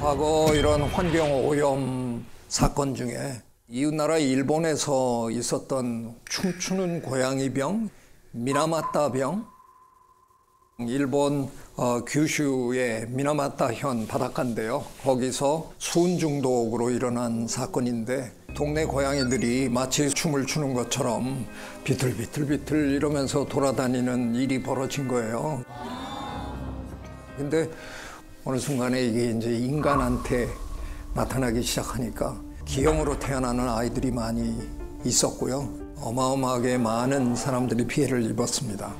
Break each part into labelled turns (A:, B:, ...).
A: 과거 이런 환경 오염 사건 중에 이웃나라 일본에서 있었던 춤추는 고양이병, 미나마타병, 일본 규슈의 미나마타현 바닷가인데요. 거기서 수은 중독으로 일어난 사건인데 동네 고양이들이 마치 춤을 추는 것처럼 비틀비틀비틀 이러면서 돌아다니는 일이 벌어진 거예요. 근데 어느 순간에 이게 이제 인간한테 나타나기 시작하니까 기형으로 태어나는 아이들이 많이 있었고요. 어마어마하게 많은 사람들이 피해를 입었습니다.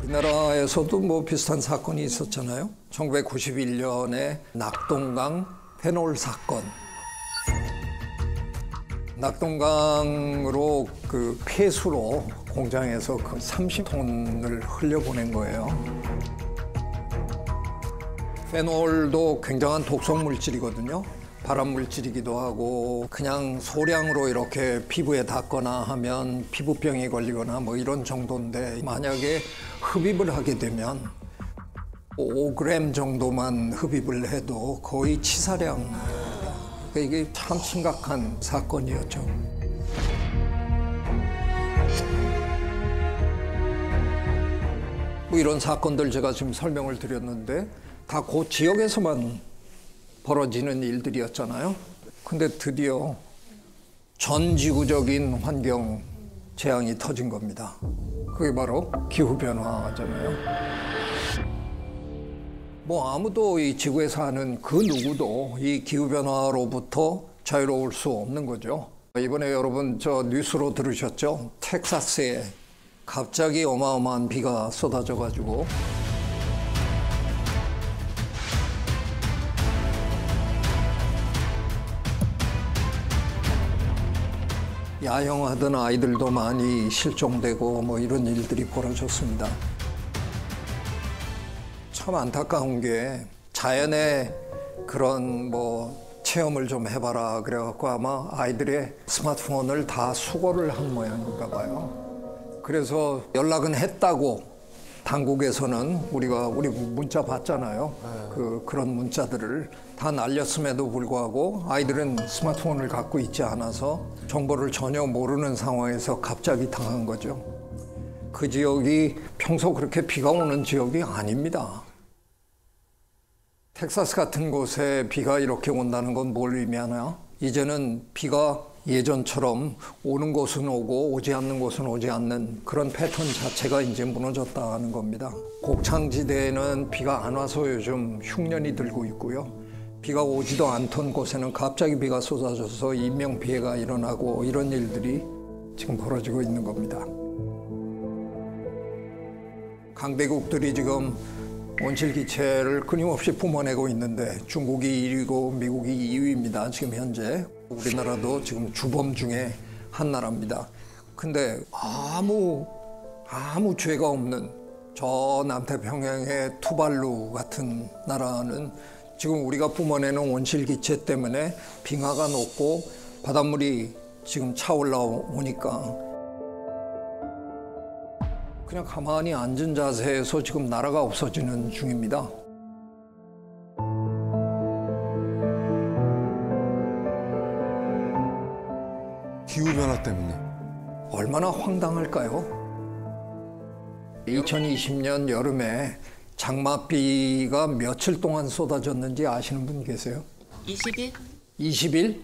A: 우리나라에서도 뭐 비슷한 사건이 있었잖아요. 1991년에 낙동강 페놀 사건. 낙동강으로 그 폐수로 공장에서 그 30톤을 흘려보낸 거예요. 페놀도 굉장한 독성 물질이거든요. 발암 물질이기도 하고 그냥 소량으로 이렇게 피부에 닿거나 하면 피부병이 걸리거나 뭐 이런 정도인데 만약에 흡입을 하게 되면 5g 정도만 흡입을 해도 거의 치사량. 이게 참 심각한 사건이었죠. 뭐 이런 사건들 제가 지금 설명을 드렸는데 다 그 지역에서만 벌어지는 일들이었잖아요. 근데 드디어 전 지구적인 환경 재앙이 터진 겁니다. 그게 바로 기후변화잖아요. 뭐 아무도 이 지구에 사는 그 누구도 이 기후변화로부터 자유로울 수 없는 거죠. 이번에 여러분 저 뉴스로 들으셨죠? 텍사스에 갑자기 어마어마한 비가 쏟아져가지고 야영하던 아이들도 많이 실종되고 뭐 이런 일들이 벌어졌습니다. 참 안타까운 게 자연의 그런 뭐 체험을 좀 해봐라 그래갖고 아마 아이들의 스마트폰을 다 수거를 한 모양인가 봐요. 그래서 연락은 했다고 당국에서는 우리 문자 받잖아요. 그런 문자들을 다 날렸음에도 불구하고 아이들은 스마트폰을 갖고 있지 않아서 정보를 전혀 모르는 상황에서 갑자기 당한 거죠. 그 지역이 평소 그렇게 비가 오는 지역이 아닙니다. 텍사스 같은 곳에 비가 이렇게 온다는 건 뭘 의미하나? 이제는 비가 예전처럼 오는 곳은 오고 오지 않는 곳은 오지 않는 그런 패턴 자체가 이제 무너졌다는 겁니다. 곡창지대에는 비가 안 와서 요즘 흉년이 들고 있고요. 비가 오지도 않던 곳에는 갑자기 비가 쏟아져서 인명피해가 일어나고 이런 일들이 지금 벌어지고 있는 겁니다. 강대국들이 지금 온실기체를 끊임없이 뿜어내고 있는데 중국이 1위고 미국이 2위입니다. 지금 현재. 우리나라도 지금 주범 중에 한 나라입니다. 근데 아무 죄가 없는 저 남태평양의 투발루 같은 나라는 지금 우리가 뿜어내는 온실기체 때문에 빙하가 녹고 바닷물이 지금 차올라오니까 그냥 가만히 앉은 자세에서 지금 나라가 없어지는 중입니다.
B: 기후변화 때문에.
A: 얼마나 황당할까요? 2020년 여름에 장맛비가 며칠 동안 쏟아졌는지 아시는 분 계세요?
C: 20일?
A: 20일?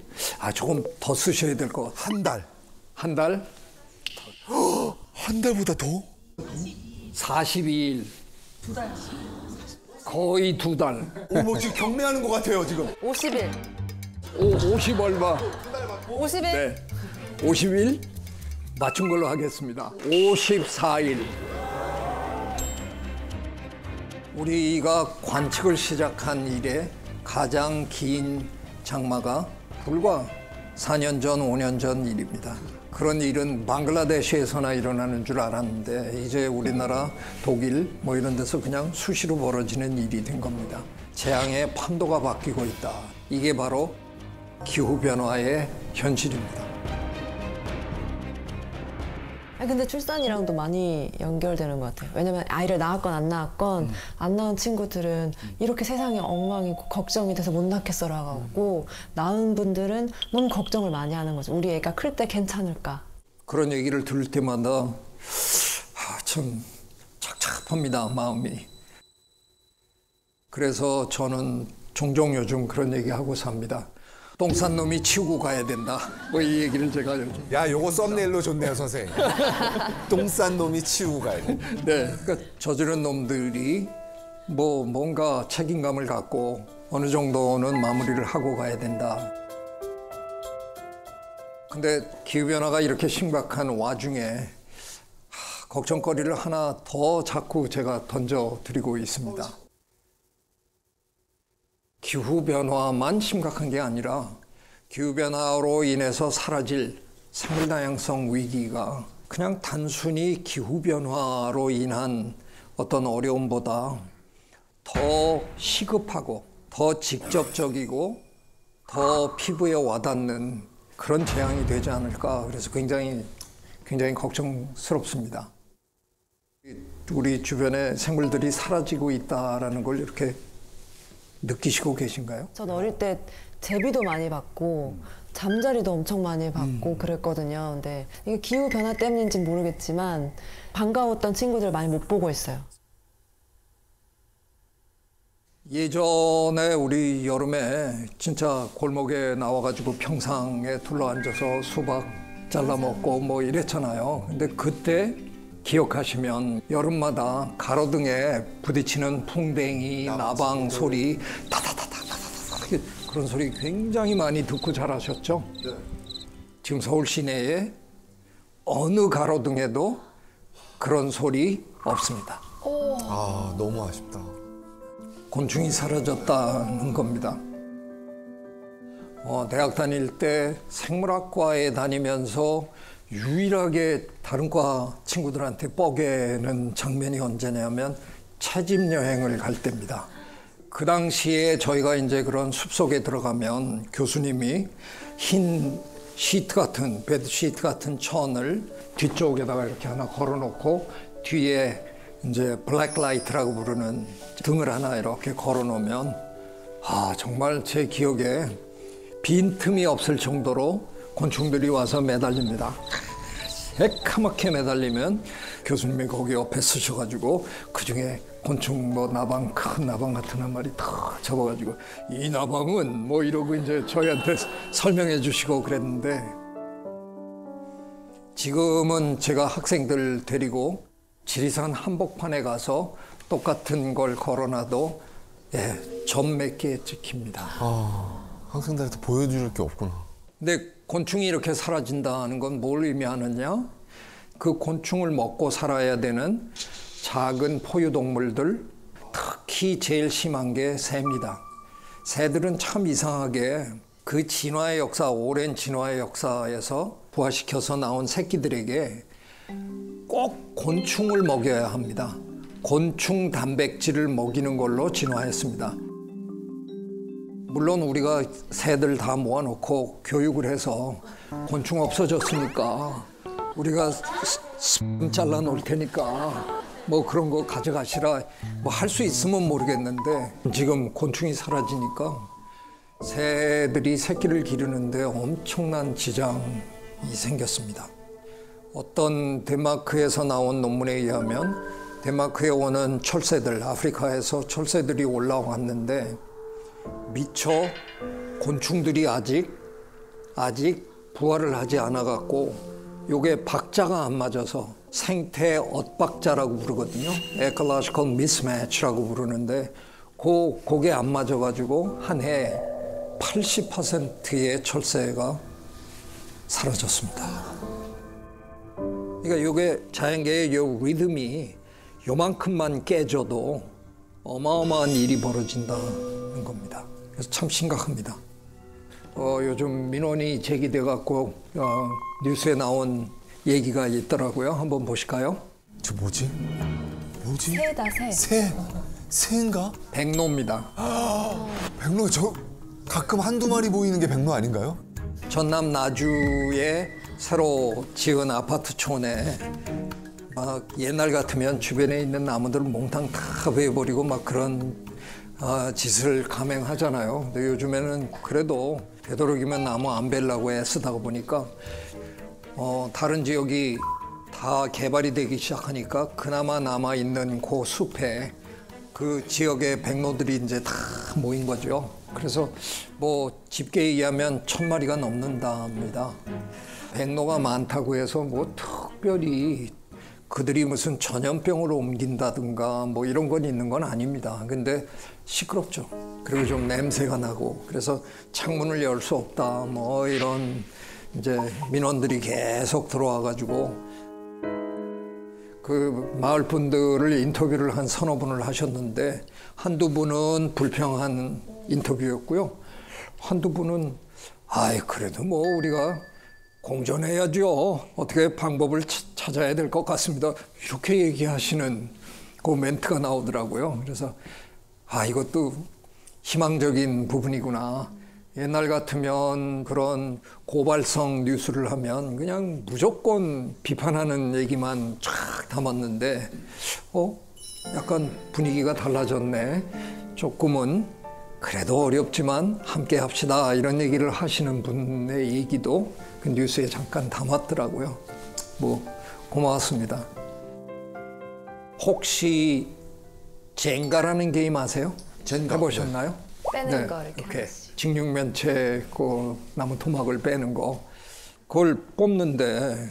A: 조금 더 쓰셔야 될 것 같아요.
B: 한 달.
A: 한 달?
B: 한 달보다 더?
A: 42일.
C: 2달.
A: 거의 2달.
B: 뭐 지금 경매하는 것 같아요, 지금.
C: 50일.
A: 50 얼마?
C: 50일?
A: 네. 50일? 맞춘 걸로 하겠습니다. 54일. 우리가 관측을 시작한 이래 가장 긴 장마가 불과 4년 전, 5년 전 일입니다. 그런 일은 방글라데시에서나 일어나는 줄 알았는데 이제 우리나라, 독일 뭐 이런 데서 그냥 수시로 벌어지는 일이 된 겁니다. 재앙의 판도가 바뀌고 있다. 이게 바로 기후변화의 현실입니다.
D: 아니, 근데 출산이랑도 많이 연결되는 것 같아요. 왜냐면 아이를 낳았건 안 낳았건 안 낳은 친구들은 이렇게 세상이 엉망이고 걱정이 돼서 못 낳겠어라고 낳은 분들은 너무 걱정을 많이 하는 거죠. 우리 애가 클 때 괜찮을까?
A: 그런 얘기를 들을 때마다 참 착잡합니다, 마음이. 그래서 저는 종종 요즘 그런 얘기하고 삽니다. 똥 싼 놈이 치우고 가야 된다. 뭐 이 얘기를 제가 요즘.
B: 야, 요거 썸네일로 좋네요, 선생님. 똥 싼 놈이 치우고 가야 돼.
A: 네, 그러니까 저지른 놈들이 뭐 뭔가 책임감을 갖고 어느 정도는 마무리를 하고 가야 된다. 근데 기후변화가 이렇게 심각한 와중에 걱정거리를 하나 더 자꾸 제가 던져드리고 있습니다. 기후변화만 심각한 게 아니라 기후변화로 인해서 사라질 생물다양성 위기가 그냥 단순히 기후변화로 인한 어떤 어려움보다 더 시급하고 더 직접적이고 더 피부에 와닿는 그런 재앙이 되지 않을까. 그래서 굉장히 걱정스럽습니다. 우리 주변에 생물들이 사라지고 있다라는 걸 이렇게 느끼시고 계신가요?
D: 전 어릴 때 제비도 많이 봤고 잠자리도 엄청 많이 봤고 그랬거든요. 근데 이게 기후 변화 때문인지 모르겠지만 반가웠던 친구들 많이 못 보고 있어요.
A: 예전에 우리 여름에 진짜 골목에 나와가지고 평상에 둘러앉아서 수박 잘라 먹고 뭐 이랬잖아요. 근데 그때 기억하시면 여름마다 가로등에 부딪히는 풍뎅이, 나방 소리, 타다다다다다다 그런 소리 굉장히 많이 듣고 자라셨죠? 네. 지금 서울 시내에 어느 가로등에도 그런 소리 없습니다.
B: 아, 너무 아쉽다.
A: 곤충이 사라졌다는 겁니다. 대학 다닐 때 생물학과에 다니면서 유일하게 다른 과 친구들한테 뻐개는 장면이 언제냐면 채집 여행을 갈 때입니다. 그 당시에 저희가 이제 그런 숲속에 들어가면 교수님이 흰 시트 같은, 베드시트 같은 천을 뒤쪽에다가 이렇게 하나 걸어놓고 뒤에 이제 블랙라이트라고 부르는 등을 하나 이렇게 걸어놓으면 정말 제 기억에 빈틈이 없을 정도로 곤충들이 와서 매달립니다. 새카맣게 매달리면 교수님이 거기 옆에 서셔가지고 그중에 곤충 뭐 나방, 큰 나방 같은 한 마리 탁 잡아가지고 이 나방은 뭐 이러고 이제 저희한테 설명해 주시고 그랬는데 지금은 제가 학생들 데리고 지리산 한복판에 가서 똑같은 걸 걸어놔도 점 몇 개 찍힙니다.
B: 학생들한테 보여줄 게 없구나.
A: 근데 곤충이 이렇게 사라진다는 건 뭘 의미하느냐? 그 곤충을 먹고 살아야 되는 작은 포유동물들, 특히 제일 심한 게 새입니다. 새들은 참 이상하게 그 진화의 역사, 오랜 진화의 역사에서 부화시켜서 나온 새끼들에게 꼭 곤충을 먹여야 합니다. 곤충 단백질을 먹이는 걸로 진화했습니다. 물론 우리가 새들 다 모아놓고 교육을 해서 곤충 없어졌으니까 우리가 잘라 놓을 테니까 뭐 그런 거 가져가시라 뭐 할 수 있으면 모르겠는데 지금 곤충이 사라지니까 새들이 새끼를 기르는데 엄청난 지장이 생겼습니다. 어떤 덴마크에서 나온 논문에 의하면 덴마크에 오는 철새들, 아프리카에서 철새들이 올라왔는데 미처 곤충들이 아직 부화를 하지 않아 갖고 요게 박자가 안 맞아서 생태 엇박자라고 부르거든요. Ecological mismatch라고 부르는데 그게 안 맞아 가지고 한 해 80%의 철새가 사라졌습니다. 그러니까 요게 자연계의 요 리듬이 요만큼만 깨져도 어마어마한 일이 벌어진다는 겁니다. 그래서 참 심각합니다. 요즘 민원이 제기돼 갖고 뉴스에 나온 얘기가 있더라고요. 한번 보실까요?
B: 저 뭐지?
D: 새다, 새.
B: 새인가?
A: 백로입니다.
B: 백로, 저 가끔 한두 마리 보이는 게 백로 아닌가요?
A: 전남 나주에 새로 지은 아파트촌에 막 옛날 같으면 주변에 있는 나무들을 몽땅 다 베어버리고 막 그런 짓을 감행하잖아요. 근데 요즘에는 그래도 되도록이면 나무 안 베려고 애쓰다가 보니까 다른 지역이 다 개발이 되기 시작하니까 그나마 남아있는 그 숲에 그 지역의 백로들이 이제 다 모인 거죠. 그래서 뭐 집계에 의하면 1000마리가 넘는답니다. 백로가 많다고 해서 뭐 특별히 그들이 무슨 전염병으로 옮긴다든가 뭐 이런 건 있는 건 아닙니다. 근데 시끄럽죠. 그리고 좀 냄새가 나고 그래서 창문을 열 수 없다 뭐 이런 이제 민원들이 계속 들어와 가지고 그 마을 분들을 인터뷰를 한 서너 분을 하셨는데 한두 분은 불평한 인터뷰였고요. 한두 분은 그래도 뭐 우리가 공존해야죠. 어떻게 방법을 찾아야 될 것 같습니다. 이렇게 얘기하시는 그 멘트가 나오더라고요. 그래서 이것도 희망적인 부분이구나. 옛날 같으면 그런 고발성 뉴스를 하면 그냥 무조건 비판하는 얘기만 쫙 담았는데 약간 분위기가 달라졌네. 조금은 그래도 어렵지만 함께 합시다 이런 얘기를 하시는 분의 얘기도 그 뉴스에 잠깐 담았더라고요. 뭐 고마웠습니다. 혹시 젠가라는 게임 아세요?
B: 젠가.
A: 해보셨나요?
D: 빼는 거 이렇게 하나씩.
A: 직육면체 그 나무 토막을 빼는 거 그걸 뽑는데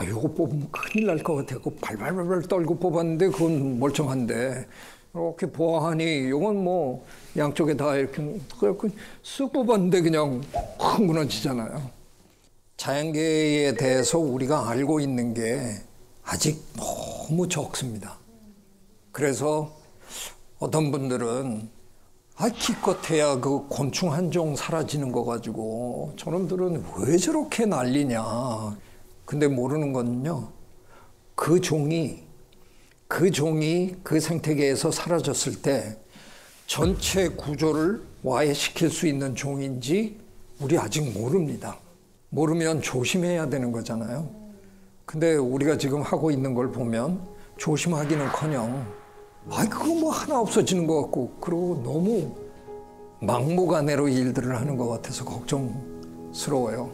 A: 이거 뽑으면 큰일 날 것 같아요. 발발발발 떨고 뽑았는데 그건 멀쩡한데 이렇게 보아하니 이건 뭐 양쪽에 다 이렇게 쓱 뽑았는데 그냥 확 무너지잖아요. 자연계에 대해서 우리가 알고 있는 게 아직 너무 적습니다. 그래서 어떤 분들은 기껏해야 그 곤충 한 종 사라지는 거 가지고 저놈들은 왜 저렇게 난리냐. 근데 모르는 거는요. 그 종이 그 생태계에서 사라졌을 때 전체 구조를 와해시킬 수 있는 종인지 우리 아직 모릅니다. 모르면 조심해야 되는 거잖아요. 근데 우리가 지금 하고 있는 걸 보면 조심하기는커녕 그거 뭐 하나 없어지는 것 같고 그리고 너무 막무가내로 일들을 하는 것 같아서 걱정스러워요.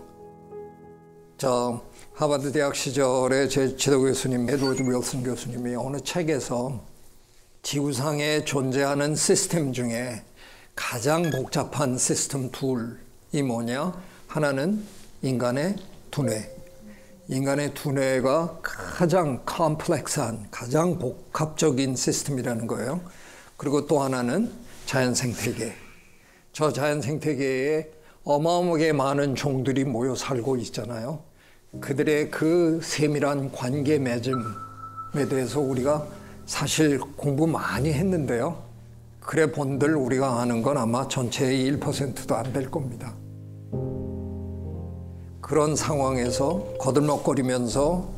A: 하버드 대학 시절에 제 지도 교수님 에드워드 윌슨 교수님이 어느 책에서 지구상에 존재하는 시스템 중에 가장 복잡한 시스템 둘이 뭐냐? 하나는 인간의 두뇌. 인간의 두뇌가 가장 컴플렉스한, 가장 복합적인 시스템이라는 거예요. 그리고 또 하나는 자연 생태계. 저 자연 생태계에 어마어마하게 많은 종들이 모여 살고 있잖아요. 그들의 그 세밀한 관계 맺음에 대해서 우리가 사실 공부 많이 했는데요. 그래 본들 우리가 아는 건 아마 전체의 1%도 안 될 겁니다. 그런 상황에서 거들먹거리면서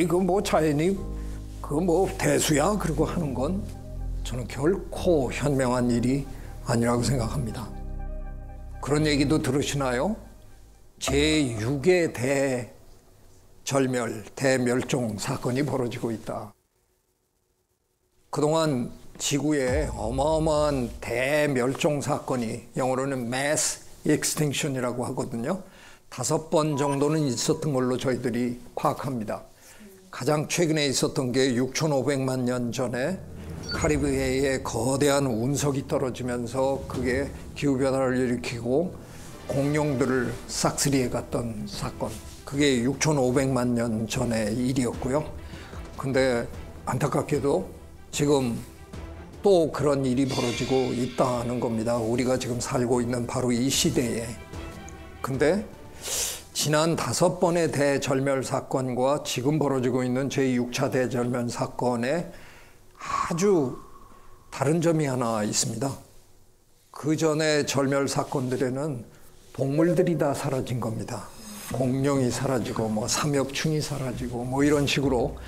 A: 그 뭐 자연이 그 뭐 대수야 그러고 하는 건 저는 결코 현명한 일이 아니라고 생각합니다. 그런 얘기도 들으시나요? 제6의 대멸종 사건이 벌어지고 있다. 그동안 지구에 어마어마한 대멸종 사건이 영어로는 mass extinction이라고 하거든요. 5번 정도는 있었던 걸로 저희들이 파악합니다. 가장 최근에 있었던 게 6,500만 년 전에 카리브해에 거대한 운석이 떨어지면서 그게 기후변화를 일으키고 공룡들을 싹쓸이해 갔던 사건. 그게 6,500만 년 전의 일이었고요. 근데 안타깝게도 지금 또 그런 일이 벌어지고 있다는 겁니다. 우리가 지금 살고 있는 바로 이 시대에. 근데 지난 5번의 대절멸 사건과 지금 벌어지고 있는 제6차 대절멸 사건에 아주 다른 점이 하나 있습니다. 그 전에 절멸 사건들에는 동물들이 다 사라진 겁니다. 공룡이 사라지고 뭐 삼엽충이 사라지고 뭐 이런 식으로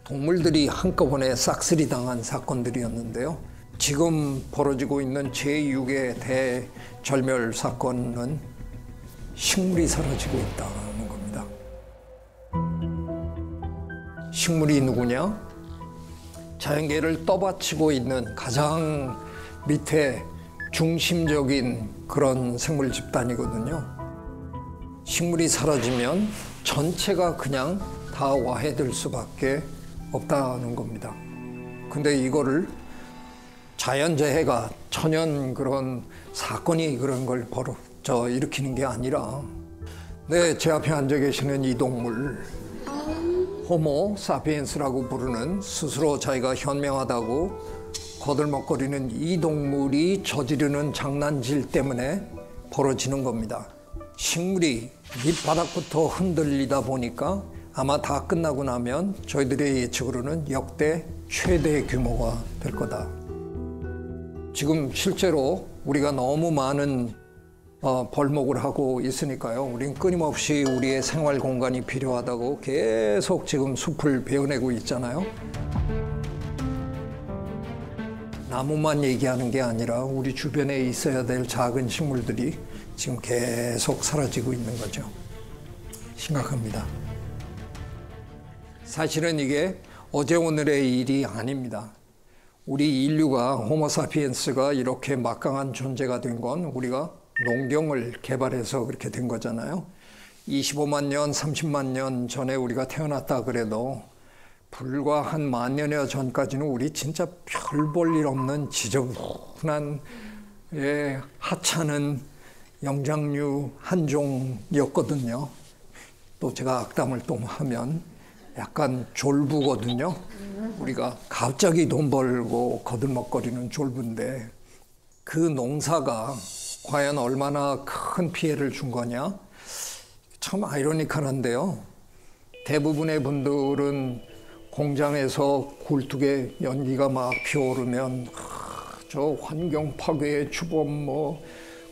A: 동물들이 한꺼번에 싹쓸이 당한 사건들이었는데요. 지금 벌어지고 있는 제6의 대절멸 사건은 식물이 사라지고 있다는 겁니다. 식물이 누구냐? 자연계를 떠받치고 있는 가장 밑에 중심적인 그런 생물 집단이거든요. 식물이 사라지면 전체가 그냥 다 와해될 수밖에 없다는 겁니다. 근데 이거를 자연재해가 천연 그런 사건이 그런 걸 일으키는 게 아니라 제 앞에 앉아 계시는 이 동물 호모 사피엔스라고 부르는 스스로 자기가 현명하다고 거들먹거리는 이 동물이 저지르는 장난질 때문에 벌어지는 겁니다. 식물이 밑바닥부터 흔들리다 보니까 아마 다 끝나고 나면 저희들의 예측으로는 역대 최대 규모가 될 거다. 지금 실제로 우리가 너무 많은 벌목을 하고 있으니까요. 우린 끊임없이 우리의 생활 공간이 필요하다고 계속 지금 숲을 베어내고 있잖아요. 나무만 얘기하는 게 아니라 우리 주변에 있어야 될 작은 식물들이 지금 계속 사라지고 있는 거죠. 심각합니다. 사실은 이게 어제 오늘의 일이 아닙니다. 우리 인류가 호모사피엔스가 이렇게 막강한 존재가 된 건 우리가 농경을 개발해서 그렇게 된 거잖아요. 25만 년, 30만 년 전에 우리가 태어났다 그래도 불과 한 10,000년여 전까지는 우리 진짜 별 볼 일 없는 지저분한 하찮은 영장류 한 종이었거든요. 또 제가 악담을 또 하면 약간 졸부거든요. 우리가 갑자기 돈 벌고 거들먹거리는 졸부인데 그 농사가 과연 얼마나 큰 피해를 준 거냐? 참 아이러니컬한데요. 대부분의 분들은 공장에서 굴뚝에 연기가 막 피어오르면 저 환경 파괴의 주범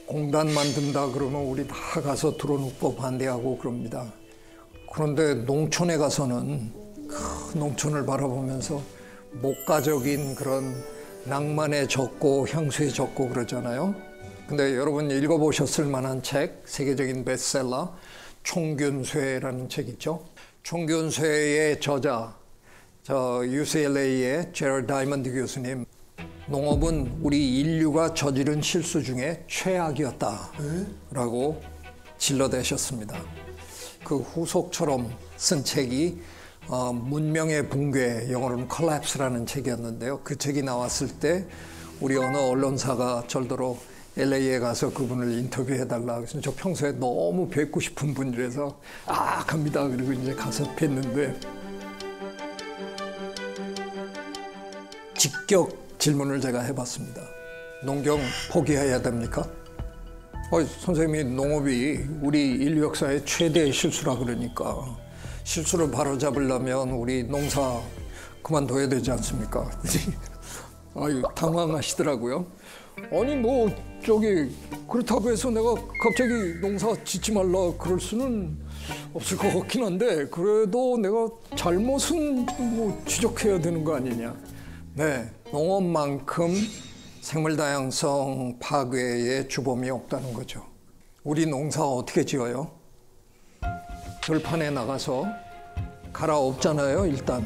A: 공단 만든다 그러면 우리 다 가서 들어눕고 반대하고 그럽니다. 그런데 농촌에 가서는 그 농촌을 바라보면서 목가적인 그런 낭만에 젖고 향수에 젖고 그러잖아요. 근데 여러분 읽어보셨을 만한 책, 세계적인 베스트셀러 총균쇠라는 책 있죠. 총균쇠의 저자, UCLA의 제럴 다이먼드 교수님, 농업은 우리 인류가 저지른 실수 중에 최악이었다라고 질러대셨습니다. 그 후속처럼 쓴 책이 문명의 붕괴, 영어로는 collapse라는 책이었는데요. 그 책이 나왔을 때 우리 어느 언론사가 절대로 LA에 가서 그분을 인터뷰해달라. 그래서 저 평소에 너무 뵙고 싶은 분이라서 갑니다. 그리고 이제 가서 뵀는데 직격 질문을 제가 해봤습니다. 농경 포기해야 됩니까? 선생님이 농업이 우리 인류 역사의 최대의 실수라 그러니까 실수를 바로잡으려면 우리 농사 그만둬야 되지 않습니까? 당황하시더라고요. 아니 그렇다고 해서 내가 갑자기 농사 짓지 말라 그럴 수는 없을 것 같긴 한데 그래도 내가 잘못은 지적해야 되는 거 아니냐. 네, 농업만큼 생물다양성 파괴의 주범이 없다는 거죠. 우리 농사 어떻게 지어요? 들판에 나가서 갈아엎잖아요, 일단.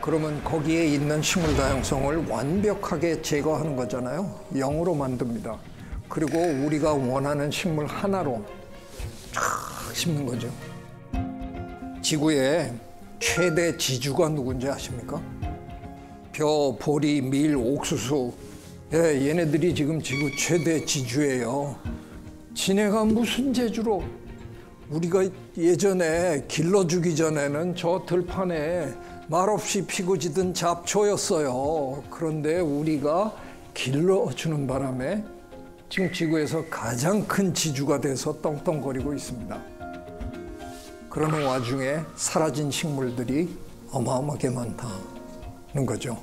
A: 그러면 거기에 있는 식물 다양성을 완벽하게 제거하는 거잖아요. 0으로 만듭니다. 그리고 우리가 원하는 식물 하나로 쫙 심는 거죠. 지구의 최대 지주가 누군지 아십니까? 벼, 보리, 밀, 옥수수. 얘네들이 지금 지구 최대 지주예요. 지네가 무슨 재주로. 우리가 예전에 길러주기 전에는 저 들판에 말없이 피고 지던 잡초였어요. 그런데 우리가 길러주는 바람에 지금 지구에서 가장 큰 지주가 돼서 떵떵거리고 있습니다. 그러는 와중에 사라진 식물들이 어마어마하게 많다는 거죠.